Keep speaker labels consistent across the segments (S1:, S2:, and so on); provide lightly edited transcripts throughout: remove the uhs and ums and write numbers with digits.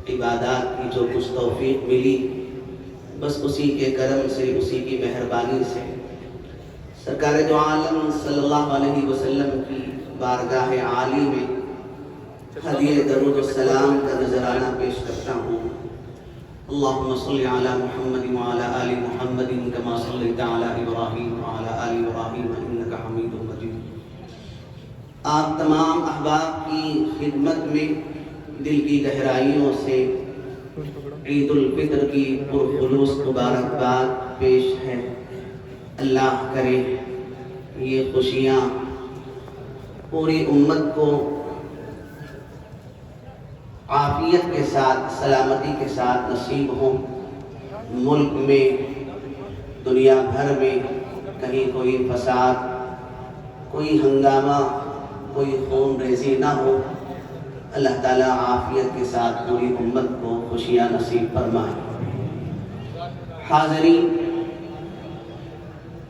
S1: عبادات کی جو کچھ توفیق ملی، بس اسی کے کرم سے، اسی کی مہربانی سے سرکار دو عالم صلی اللہ علیہ وسلم کی بارگاہ عالی میں ہدیہ درود و سلام کا نذرانہ پیش کرتا ہوں۔ اللہم صلی علی محمد وعلی آل محمد کما صلیت علی ابراہیم وعلی آل ابراہیم انک حمید مجید۔ آپ تمام احباب کی خدمت میں دل کی گہرائیوں سے عید الفطر کی پرخلوص مبارکباد پیش ہے۔ اللہ کرے یہ خوشیاں پوری امت کو عافیت کے ساتھ، سلامتی کے ساتھ نصیب ہوں۔ ملک میں، دنیا بھر میں کہیں کوئی فساد، کوئی ہنگامہ، کوئی خون ریزی نہ ہو۔ اللہ تعالیٰ عافیت کے ساتھ پوری امت کو خوشیاں نصیب فرمائے۔ حاضرین،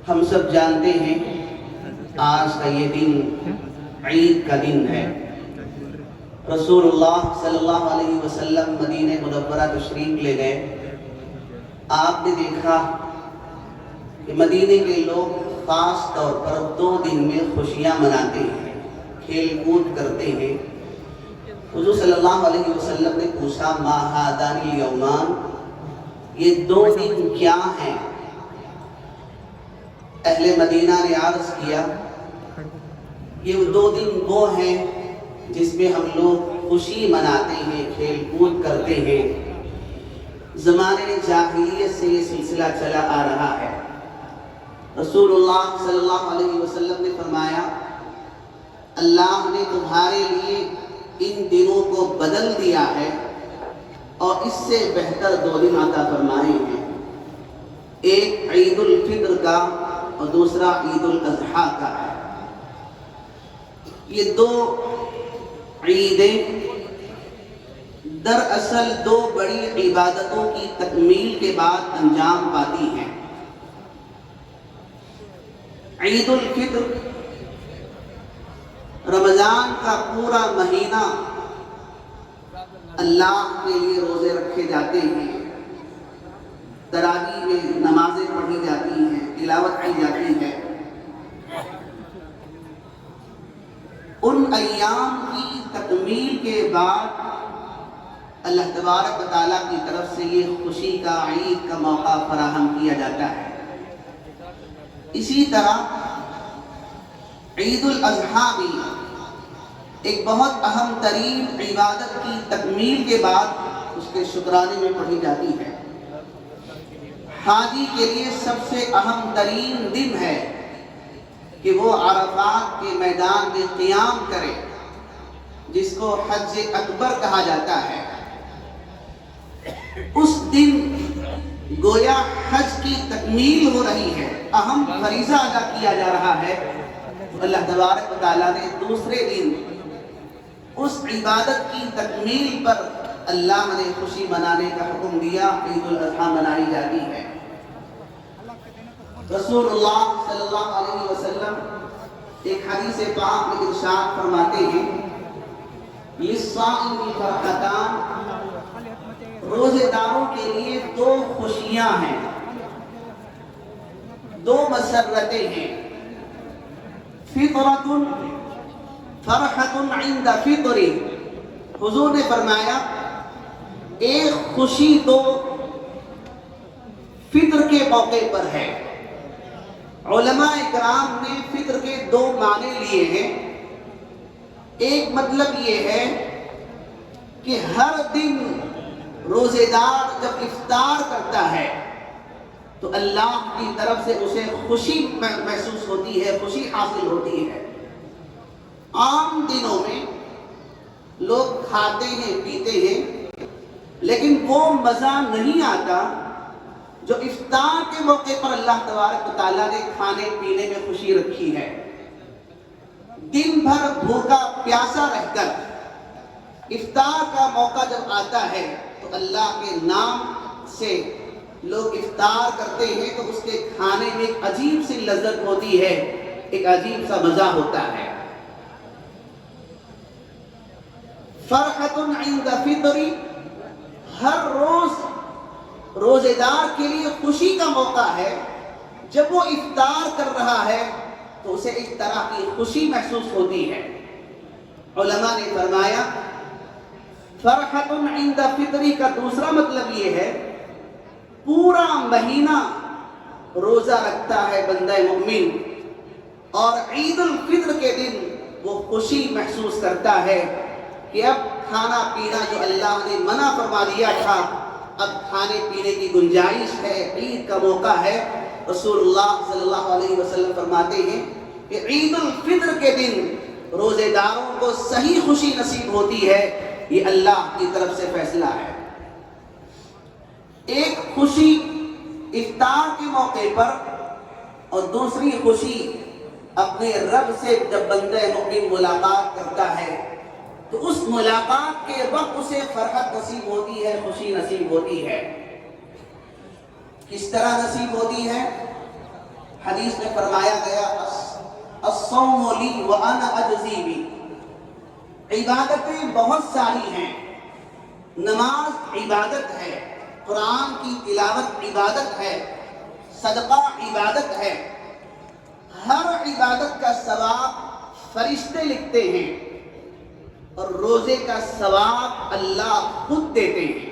S1: ہم سب جانتے ہیں آج کا یہ دن عید کا دن ہے۔ رسول اللہ صلی اللہ علیہ وسلم مدینہ منورہ تشریف لے گئے۔ آپ نے دیکھا کہ مدینے کے لوگ خاص طور پر 2 دن میں خوشیاں مناتے ہیں، کھیل کود کرتے ہیں۔ حضور صلی اللہ علیہ وسلم نے پوچھا ما ہادان الیومان، یہ 2 دن کیا ہیں؟ اہل مدینہ نے عرض کیا یہ 2 دن وہ ہیں جس میں ہم لوگ خوشی مناتے ہیں، کھیل کود کرتے ہیں۔ زمانے جاہلیت سے یہ سلسلہ چلا آ رہا ہے۔ رسول اللہ صلی اللہ علیہ وسلم نے فرمایا اللہ نے تمہارے لیے ان دنوں کو بدل دیا ہے اور اس سے بہتر 2 دن عطا فرمائے ہیں، ایک عید الفطر کا اور دوسرا عید الاضحیٰ کا ہے۔ یہ 2 عیدیں دراصل 2 بڑی عبادتوں کی تکمیل کے بعد انجام پاتی ہیں۔ عید الفطر رمضان کا پورا مہینہ اللہ کے لیے روزے رکھے جاتے ہیں، تراویح میں نمازیں پڑھی جاتی ہیں، تلاوت کی جاتی ہے۔ ان ایام کی تکمیل کے بعد اللہ تبارک و تعالیٰ کی طرف سے یہ خوشی کا، عید کا موقع فراہم کیا جاتا ہے۔ اسی طرح عید الاضحیٰ بھی ایک بہت اہم ترین عبادت کی تکمیل کے بعد اس کے شکرانے میں پڑھی جاتی ہے۔ حاجی کے لیے سب سے اہم ترین دن ہے کہ وہ عرفات کے میدان میں قیام کرے، جس کو حج اکبر کہا جاتا ہے۔ اس دن گویا حج کی تکمیل ہو رہی ہے، اہم فریضہ ادا کیا جا رہا ہے۔ اللہ تبارک و تعالیٰ نے دوسرے دن اس عبادت کی تکمیل پر اللہ نے خوشی منانے کا حکم دیا، عید الاضحیٰ منائی جاتی ہے۔ رسول اللہ صلی اللہ علیہ وسلم ایک حدیث پاک میں ارشاد فرماتے ہیں للصائم فرحتان، روزے داروں کے لیے 2 خوشیاں ہیں، 2 مسرتیں ہیں۔ فطرۃ فرحۃ عند فطر، حضور نے فرمایا ایک خوشی تو فطر کے موقع پر ہے۔ علماء اکرام نے فطر کے 2 معنی لیے ہیں۔ ایک مطلب یہ ہے کہ ہر دن روزے دار جب افطار کرتا ہے تو اللہ کی طرف سے اسے خوشی محسوس ہوتی ہے، خوشی حاصل ہوتی ہے۔ عام دنوں میں لوگ کھاتے ہیں، پیتے ہیں، لیکن وہ مزہ نہیں آتا جو افطار کے موقع پر اللہ تبارک و تعالیٰ نے کھانے پینے میں خوشی رکھی ہے۔ دن بھر بھوکا پیاسا رہ کر افطار کا موقع جب آتا ہے تو اللہ کے نام سے لوگ افطار کرتے ہیں تو اس کے کھانے میں ایک عجیب سی لذت ہوتی ہے، ایک عجیب سا مزہ ہوتا ہے۔ فرحۃ عند فطر ہر روز روزے دار کے لیے خوشی کا موقع ہے. جب وہ افطار کر رہا ہے تو اسے ایک طرح کی خوشی محسوس ہوتی ہے. علماء نے فرمایا فرحۃ عند فطری کا دوسرا مطلب یہ ہے پورا مہینہ روزہ رکھتا ہے بندہ مومن اور عید الفطر کے دن وہ خوشی محسوس کرتا ہے کہ اب کھانا پینا جو اللہ نے منع فرما دیا تھا اب کھانے پینے کی گنجائش ہے, عید کا موقع ہے. رسول اللہ صلی اللہ علیہ وسلم فرماتے ہیں کہ عید الفطر کے دن روزے داروں کو صحیح خوشی نصیب ہوتی ہے. یہ اللہ کی طرف سے فیصلہ ہے. ایک خوشی افطار کے موقع پر اور دوسری خوشی اپنے رب سے جب بندہ مومن ملاقات کرتا ہے تو اس ملاقات کے وقت اسے فرحت نصیب ہوتی ہے, خوشی نصیب ہوتی ہے. کس طرح نصیب ہوتی ہے؟ حدیث میں فرمایا گیا الصوم لی وانا اجزی بی. عبادتیں بہت ساری ہیں. نماز عبادت ہے, قرآن کی تلاوت عبادت ہے, صدقہ عبادت ہے. ہر عبادت کا ثواب فرشتے لکھتے ہیں اور روزے کا ثواب اللہ خود دیتے ہیں.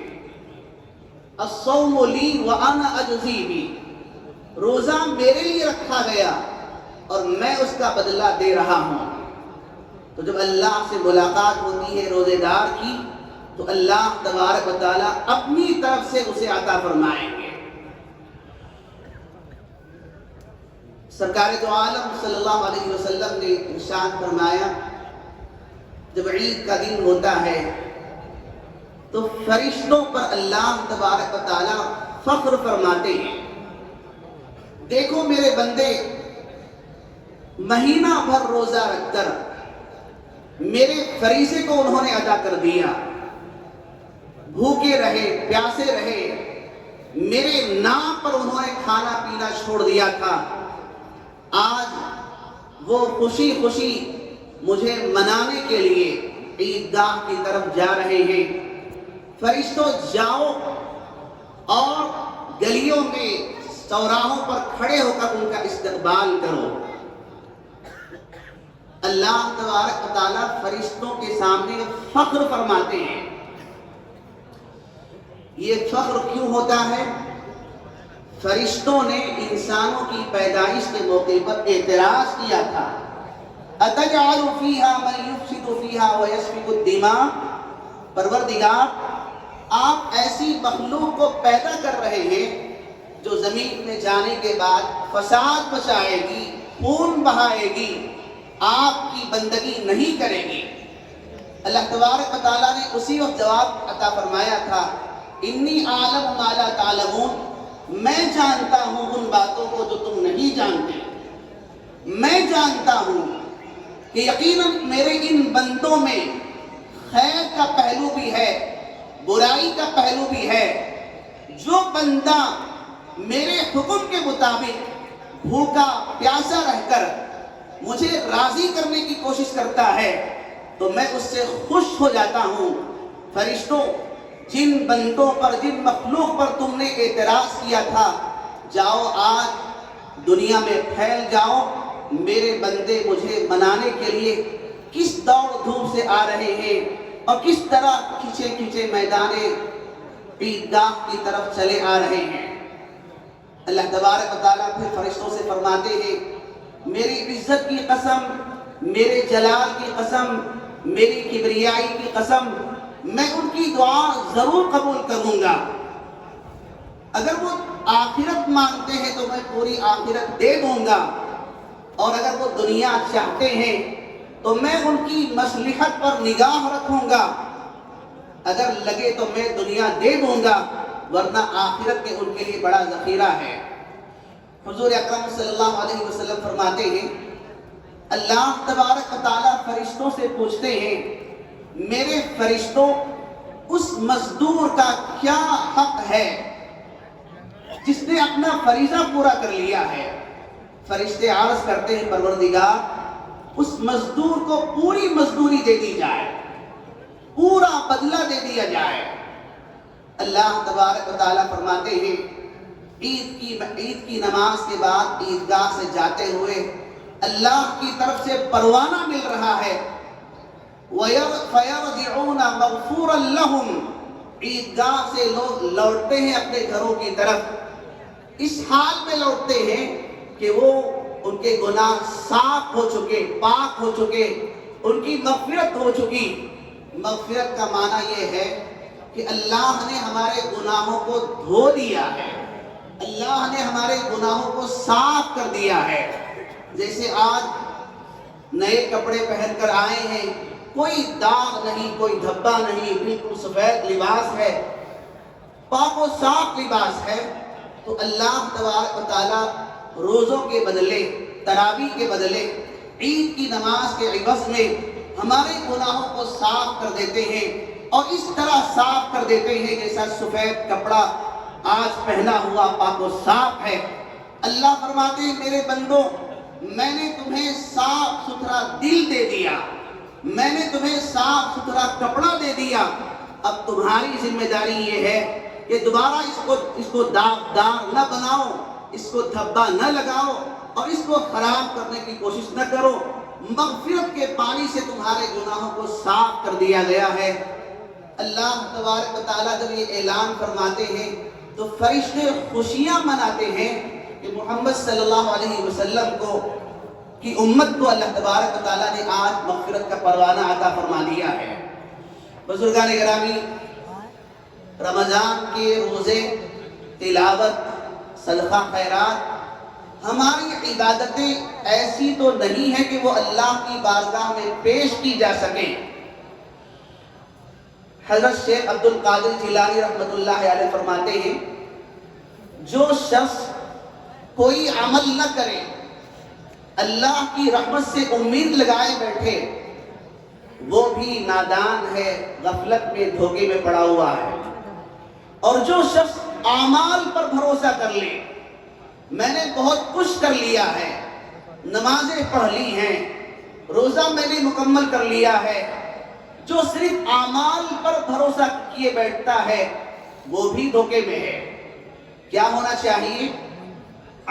S1: الصوم لی وانا اجزی بی. روزہ میرے لیے رکھا گیا اور میں اس کا بدلہ دے رہا ہوں. تو جب اللہ سے ملاقات ہوتی ہے روزے دار کی تو اللہ تبارک و تعالیٰ اپنی طرف سے اسے عطا فرمائیں گے. سرکار دو عالم صلی اللہ علیہ وسلم نے ارشاد فرمایا جب عید کا دن ہوتا ہے تو فرشتوں پر اللہ تبارک و تعالیٰ فخر فرماتے ہیں, دیکھو میرے بندے مہینہ بھر روزہ رکھ کر میرے فریضے کو انہوں نے ادا کر دیا. بھوکے رہے, پیاسے رہے, میرے نام پر انہوں نے کھانا پینا چھوڑ دیا تھا. آج وہ خوشی خوشی مجھے منانے کے لیے عیدگاہ کی طرف جا رہے ہیں. فرشتوں جاؤ اور گلیوں میں چوراہوں پر کھڑے ہو کر ان کا استقبال کرو. اللہ تبارک و تعالیٰ فرشتوں کے سامنے فخر فرماتے ہیں. یہ فخر کیوں ہوتا ہے؟ فرشتوں نے انسانوں کی پیدائش کے موقع پر اعتراض کیا تھا اَتَجْعَلُ فِيهَا مَن يُفْسِدُ فِيهَا وَيَسْفِكُ الدِّمَاءَ. پروردگار آپ ایسی مخلوق کو پیدا کر رہے ہیں جو زمین میں جانے کے بعد فساد مچائے گی, خون بہائے گی, آپ کی بندگی نہیں کرے گی. اللہ تبارک و تعالیٰ نے اسی وقت جواب عطا فرمایا تھا انی اعلم ما لا تعلمون. میں جانتا ہوں ان باتوں کو جو تم نہیں جانتے. میں جانتا ہوں کہ یقیناً میرے ان بندوں میں خیر کا پہلو بھی ہے, برائی کا پہلو بھی ہے. جو بندہ میرے حکم کے مطابق بھوکا پیاسا رہ کر مجھے راضی کرنے کی کوشش کرتا ہے تو میں اس سے خوش ہو جاتا ہوں. فرشتوں جن بندوں پر, جن مخلوق پر تم نے اعتراض کیا تھا, جاؤ آج دنیا میں پھیل جاؤ. میرے بندے مجھے منانے کے لیے کس دوڑ دھوپ سے آ رہے ہیں اور کس طرح کھچے کھچے میدان عیدگاہ کی طرف چلے آ رہے ہیں. اللہ تبارک و تعالیٰ پھر فرشتوں سے فرماتے ہیں میری عزت کی قسم, میرے جلال کی قسم, میری کبریائی کی قسم, میں ان کی دعا ضرور قبول کروں گا. اگر وہ آخرت مانگتے ہیں تو میں پوری آخرت دے دوں گا, اور اگر وہ دنیا چاہتے ہیں تو میں ان کی مصلحت پر نگاہ رکھوں گا. اگر لگے تو میں دنیا دے دوں گا, ورنہ آخرت میں ان کے لیے بڑا ذخیرہ ہے. حضور اکرم صلی اللہ علیہ وسلم فرماتے ہیں اللہ تبارک و تعالیٰ فرشتوں سے پوچھتے ہیں میرے فرشتوں اس مزدور کا کیا حق ہے جس نے اپنا فریضہ پورا کر لیا ہے؟ فرشتے عرض کرتے ہیں پروردگار اس مزدور کو پوری مزدوری دے دی جائے, پورا بدلہ دے دیا جائے. اللہ تبارک و تعالیٰ فرماتے ہیں عید کی نماز کے بعد عیدگاہ سے جاتے ہوئے اللہ کی طرف سے پروانہ مل رہا ہے فَيَرْجِعُونَ مَغْفُورًا لَهُمْ، عیدگاہ سے لوگ لوٹتے ہیں اپنے گھروں کی طرف، اس حال میں لوٹتے ہیں کہ وہ ان کے گناہ صاف ہو چکے، پاک ہو چکے، ان کی مغفرت ہو چکی۔ مغفرت کا معنی یہ ہے کہ اللہ نے ہمارے گناہوں کو دھو دیا ہے، اللہ نے ہمارے گناہوں کو صاف کر دیا ہے۔ جیسے آج نئے کپڑے پہن کر آئے ہیں، کوئی داغ نہیں، کوئی دھبا نہیں، بالکل سفید لباس ہے، پاک و صاف لباس ہے، تو اللہ تبارک و تعالیٰ روزوں کے بدلے، تراویح کے بدلے، عید کی نماز کے عوض میں ہمارے گناہوں کو صاف کر دیتے ہیں، اور اس طرح صاف کر دیتے ہیں جیسا سفید کپڑا آج پہنا ہوا پاک و صاف ہے۔ اللہ فرماتے ہیں میرے بندو، میں نے تمہیں صاف ستھرا دل دے دیا، میں نے تمہیں صاف ستھرا کپڑا دے دیا، اب تمہاری ذمہ داری یہ ہے کہ دوبارہ اس کو داغدار نہ بناؤ، اس کو دھبا نہ لگاؤ، اور اس کو خراب کرنے کی کوشش نہ کرو۔ مغفرت کے پانی سے تمہارے گناہوں کو صاف کر دیا گیا ہے۔ اللہ تبارک و تعالیٰ جب یہ اعلان فرماتے ہیں تو فرشتے خوشیاں مناتے ہیں کہ محمد صلی اللہ علیہ وسلم کی امت کو اللہ تبارک و تعالیٰ نے آج مغفرت کا پروانہ عطا فرما دیا ہے۔ بزرگان گرامی، رمضان کے روزے، تلاوت، صدقہ خیرات، ہماری عبادتیں ایسی تو نہیں ہیں کہ وہ اللہ کی بارگاہ میں پیش کی جا سکیں۔ حضرت شیخ عبد القادر جیلانی رحمۃ اللہ علیہ فرماتے ہیں جو شخص کوئی عمل نہ کرے، اللہ کی رحمت سے امید لگائے بیٹھے، وہ بھی نادان ہے، غفلت میں، دھوکے میں پڑا ہوا ہے۔ اور جو شخص اعمال پر بھروسہ کر لے، میں نے بہت کچھ کر لیا ہے، نمازیں پڑھ لی ہیں، روزہ میں نے مکمل کر لیا ہے، جو صرف اعمال پر بھروسہ کیے بیٹھتا ہے وہ بھی دھوکے میں ہے۔ کیا ہونا چاہیے؟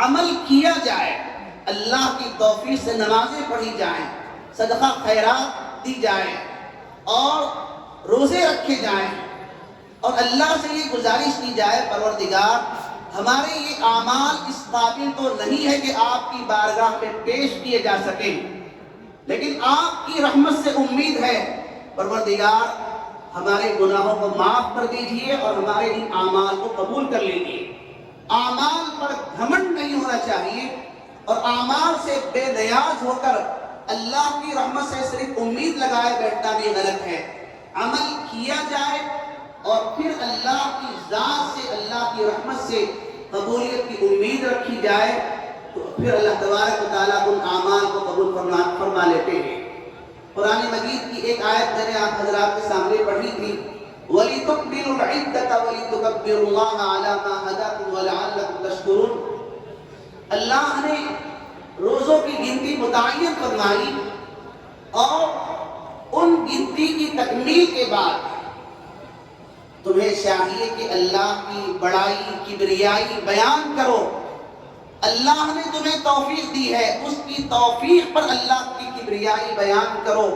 S1: عمل کیا جائے، اللہ کی توفیق سے نمازیں پڑھی جائیں، صدقہ خیرات دی جائے، اور روزے رکھے جائیں، اور اللہ سے یہ گزارش کی جائے پروردگار ہمارے یہ اعمال اس قابل تو نہیں ہے کہ آپ کی بارگاہ میں پیش کیے جا سکیں، لیکن آپ کی رحمت سے امید ہے پروردگار ہمارے گناہوں کو معاف کر دیجئے اور ہمارے ان اعمال کو قبول کر لیجئے۔ اعمال پر گھمنڈ نہیں ہونا چاہیے، اور اعمال سے بے نیاز ہو کر اللہ کی رحمت سے صرف امید لگائے بیٹھنا بھی غلط ہے۔ عمل کیا جائے اور پھر اللہ کی ذات سے، اللہ کی رحمت سے قبولیت کی امید رکھی جائے، تو پھر اللہ تبارک و تعالیٰ ان اعمال کو قبول فرما لیتے ہیں۔ قرآن مجید کی ایک آیت میں نے آپ حضرات کے سامنے پڑھی تھی، وَلِتُكْمِلُوا الْعِدَّةَ وَلِتُكَبِّرُوا اللَّهَ عَلَى مَا هَدَاكُمْ وَلَعَلَّكُمْ تَشْكُرُونَ۔ اللہ نے روزوں کی گنتی متعین فرمائی، اور ان گنتی کی تکمیل کے بعد تمہیں چاہیے کہ اللہ کی بڑائی، کبریائی بیان کرو۔ اللہ نے تمہیں توفیق دی ہے، اس کی توفیق پر اللہ کی کبریائی بیان کرو۔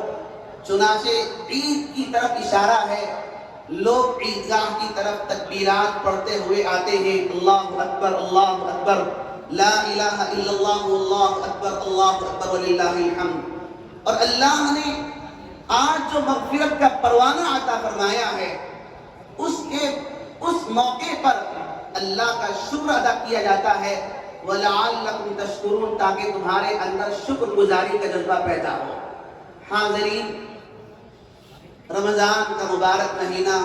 S1: چنانچہ عید کی طرف اشارہ ہے، لوگ عیدگاہ کی طرف تکبیرات پڑھتے ہوئے آتے ہیں، اللہ اکبر، اللہ اکبر، لا الہ الا اللہ، اللہ اکبر وللہ الحمد۔ اور اللہ نے آج جو مغفرت کا پروانہ عطا فرمایا ہے، اس موقع پر اللہ کا شکر ادا کیا جاتا ہے، وَلَعَلَّكُمْ تَشْكُرُونَ، تاکہ تمہارے اندر شکر گزاری کا جذبہ پیدا ہو۔ حاضرین، رمضان کا مبارک مہینہ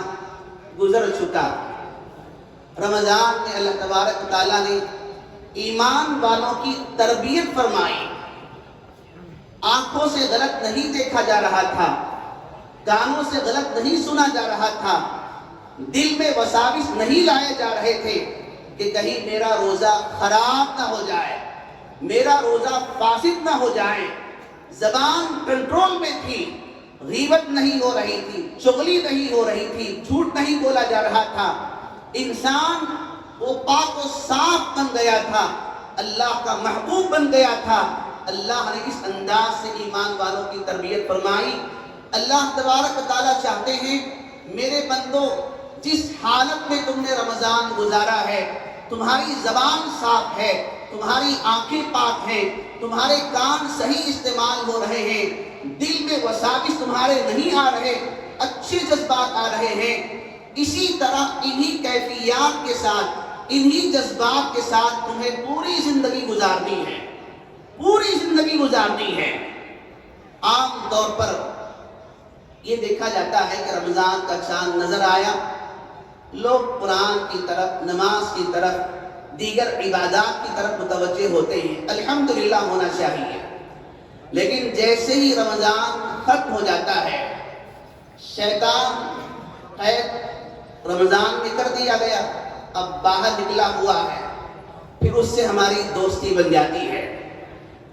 S1: گزر چکا۔ رمضان میں اللہ تبارک و تعالیٰ نے ایمان والوں کی تربیت فرمائی۔ آنکھوں سے غلط نہیں دیکھا جا رہا تھا، کانوں سے غلط نہیں سنا جا رہا تھا، دل میں وساوس نہیں لائے جا رہے تھے کہ کہیں میرا روزہ خراب نہ ہو جائے، میرا روزہ فاسد نہ ہو جائے۔ زبان کنٹرول میں تھی، غیبت نہیں ہو رہی تھی، چغلی نہیں ہو رہی تھی، جھوٹ نہیں بولا جا رہا تھا، انسان وہ پاک و صاف بن گیا تھا، اللہ کا محبوب بن گیا تھا۔ اللہ نے اس انداز سے ایمان والوں کی تربیت فرمائی۔ اللہ تبارک و تعالیٰ چاہتے ہیں میرے بندو، جس حالت میں تم نے رمضان گزارا ہے، تمہاری زبان صاف ہے، تمہاری آنکھیں پاک ہیں، تمہارے کان صحیح استعمال ہو رہے ہیں، دل میں وساوس تمہارے نہیں آ رہے، اچھے جذبات آ رہے ہیں، اسی طرح انہی کیفیات کے ساتھ، انہی جذبات کے ساتھ تمہیں پوری زندگی گزارنی ہے، پوری زندگی گزارنی ہے۔ عام طور پر یہ دیکھا جاتا ہے کہ رمضان کا چاند نظر آیا، لوگ قرآن کی طرف، نماز کی طرف، دیگر عبادات کی طرف متوجہ ہوتے ہیں۔ الحمدللہ ہونا چاہیے، لیکن جیسے ہی رمضان ختم ہو جاتا ہے، شیطان قید رمضان میں کر دیا گیا، اب باہر نکلا ہوا ہے، پھر اس سے ہماری دوستی بن جاتی ہے۔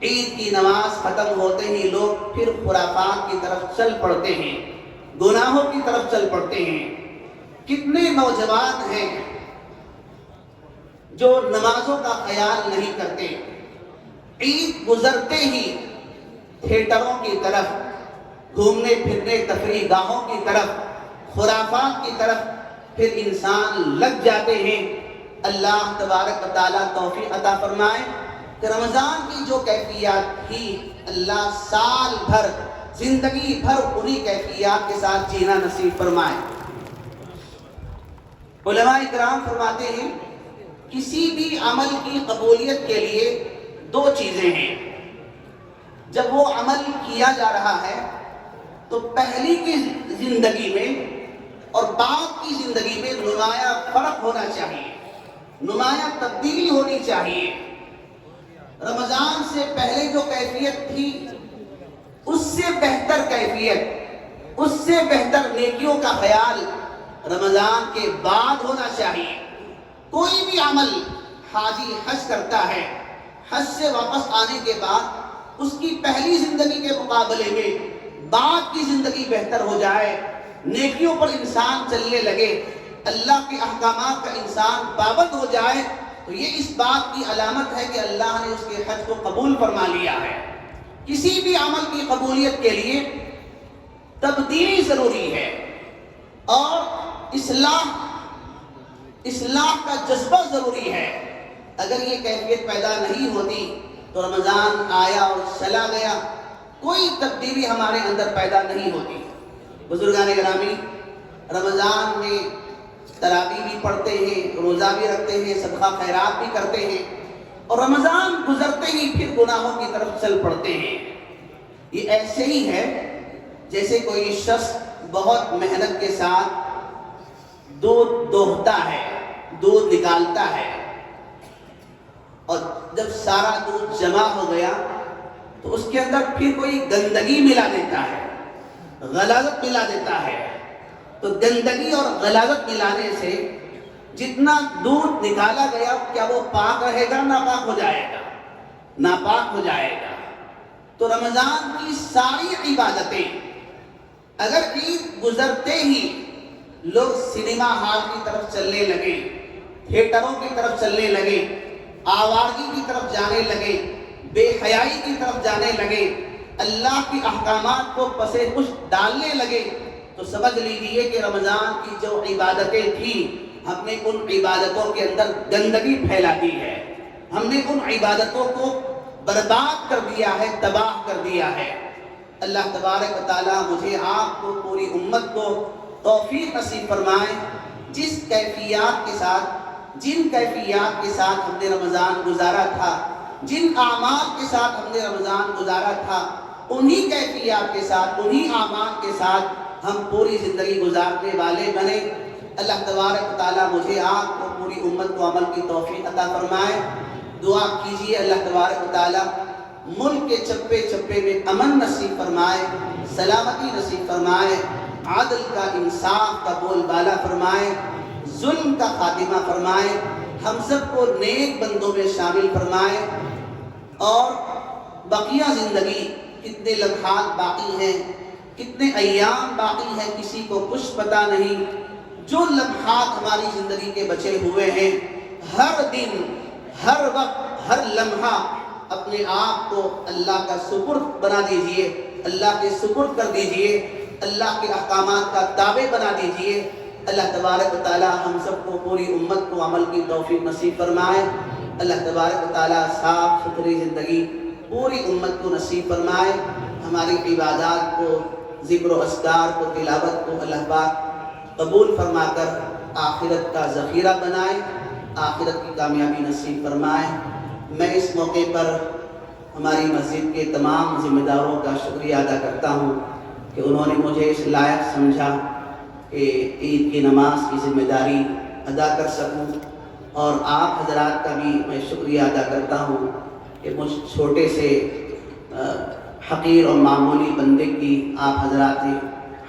S1: عید کی نماز ختم ہوتے ہی لوگ پھر خرافات کی طرف چل پڑتے ہیں، گناہوں کی طرف چل پڑتے ہیں۔ کتنے نوجوان ہیں جو نمازوں کا خیال نہیں کرتے، عید گزرتے ہی تھیٹروں کی طرف، گھومنے پھرنے تفریح گاہوں کی طرف، خرافات کی طرف پھر انسان لگ جاتے ہیں۔ اللہ تبارک و تعالیٰ توفیق عطا فرمائے کہ رمضان کی جو کیفیات تھی، اللہ سال بھر، زندگی بھر انہی کیفیات کے ساتھ جینا نصیب فرمائے۔ علماء کرام فرماتے ہیں کسی بھی عمل کی قبولیت کے لیے دو چیزیں ہیں۔ جب وہ عمل کیا جا رہا ہے تو پہلی کی زندگی میں اور بعد کی زندگی میں نمایاں فرق ہونا چاہیے، نمایاں تبدیلی ہونی چاہیے۔ رمضان سے پہلے جو کیفیت تھی، اس سے بہتر کیفیت، اس سے بہتر نیکیوں کا خیال رمضان کے بعد ہونا چاہیے۔ کوئی بھی عمل حاجی حج کرتا ہے، حج سے واپس آنے کے بعد اس کی پہلی زندگی کے مقابلے میں بعد کی زندگی بہتر ہو جائے، نیکیوں پر انسان چلنے لگے، اللہ کے احکامات کا انسان پابند ہو جائے، تو یہ اس بات کی علامت ہے کہ اللہ نے اس کے حج کو قبول فرما لیا ہے۔ کسی بھی عمل کی قبولیت کے لیے تبدیلی ضروری ہے اور اصلاح کا جذبہ ضروری ہے۔ اگر یہ کیفیت پیدا نہیں ہوتی تو رمضان آیا اور چلا گیا، کوئی تبدیلی ہمارے اندر پیدا نہیں ہوتی۔ بزرگان گرامی، رمضان میں تراویح بھی پڑھتے ہیں، روزہ بھی رکھتے ہیں، صدقہ خیرات بھی کرتے ہیں، اور رمضان گزرتے ہی پھر گناہوں کی طرف چل پڑتے ہیں۔ یہ ایسے ہی ہے جیسے کوئی شخص بہت محنت کے ساتھ دودھ دوہتا ہے، دودھ نکالتا ہے، اور جب سارا دودھ جمع ہو گیا تو اس کے اندر پھر کوئی گندگی ملا دیتا ہے، غلاظت ملا دیتا ہے۔ تو گندگی اور غلاظت ملانے سے جتنا دودھ نکالا گیا، کیا وہ پاک رہے گا، ناپاک ہو جائے گا؟ ناپاک ہو جائے گا۔ تو رمضان کی ساری عبادتیں، اگر عید گزرتے ہی لوگ سنیما ہال کی طرف چلنے لگے، تھیٹروں کی طرف چلنے لگے، آوارگی کی طرف جانے لگے، بے حیائی کی طرف جانے لگے، اللہ کی احکامات کو پسے پش ڈالنے لگے، تو سمجھ لیجیے کہ رمضان کی جو عبادتیں تھیں، ہم نے ان عبادتوں کے اندر گندگی پھیلا دی ہے، ہم نے ان عبادتوں کو برباد کر دیا ہے، تباہ کر دیا ہے۔ اللہ تبارک و تعالیٰ مجھے، آپ کو، پوری امت کو توفیق نصیب فرمائے، جس کیفیات کے ساتھ، جن کیفیات کے ساتھ ہم نے رمضان گزارا تھا، جن اعمال کے ساتھ ہم نے رمضان گزارا تھا، انہی کیفیات کے ساتھ، انہی اعمال کے ساتھ ہم پوری زندگی گزارنے والے بنے۔ اللہ تبارک و تعالیٰ مجھے، آپ کو، پوری امت کو عمل کی توفیق عطا فرمائے۔ دعا کیجئے اللہ تبارک و تعالیٰ ملک کے چپے چپے میں امن نصیب فرمائے، سلامتی نصیب فرمائے، عادل کا، انصاف کا بول بالا فرمائے، ظلم کا خاتمہ فرمائے، ہم سب کو نیک بندوں میں شامل فرمائے، اور بقیہ زندگی، کتنے لمحات باقی ہیں، کتنے ایام باقی ہیں، کسی کو کچھ پتہ نہیں، جو لمحات ہماری زندگی کے بچے ہوئے ہیں، ہر دن، ہر وقت، ہر لمحہ اپنے آپ کو اللہ کا سپرد بنا دیجئے، اللہ کے سپرد کر دیجئے، اللہ کے احکامات کا تابع بنا دیجئے۔ اللہ تبارک و تعالی ہم سب کو، پوری امت کو عمل کی توفیق نصیب فرمائے۔ اللہ تبارک و تعالی صاف ستھری زندگی پوری امت کو نصیب فرمائے۔ ہماری عبادات کو، ذکر و اذکار کو، تلاوت کو اللہ پاک قبول فرما کر آخرت کا ذخیرہ بنائے، آخرت کی کامیابی نصیب فرمائے۔ میں اس موقع پر ہماری مسجد کے تمام ذمہ داروں کا شکریہ ادا کرتا ہوں کہ انہوں نے مجھے اس لائق سمجھا کہ عید کی نماز کی ذمہ داری ادا کر سکوں، اور آپ حضرات کا بھی میں شکریہ ادا کرتا ہوں کہ مجھ چھوٹے سے حقیر اور معمولی بندے کی آپ حضرات نے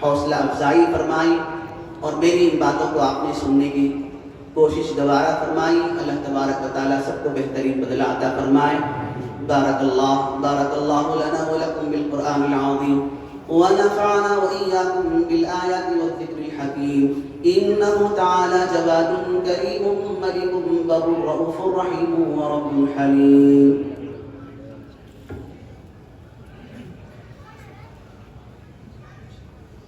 S1: حوصلہ افزائی فرمائی اور میری ان باتوں کو آپ نے سننے کی کوشش دوبارہ فرمائی۔ اللہ تبارک و تعالیٰ سب کو بہترین بدلہ عطا فرمائے۔ بارک اللہ لنا ولکم بالقرآن العظیم ونفعنا وإياكم بالآيات والذكر الحكيم إنه تعالى جواد كريم ملك بر رؤوف رحيم ورب حليم۔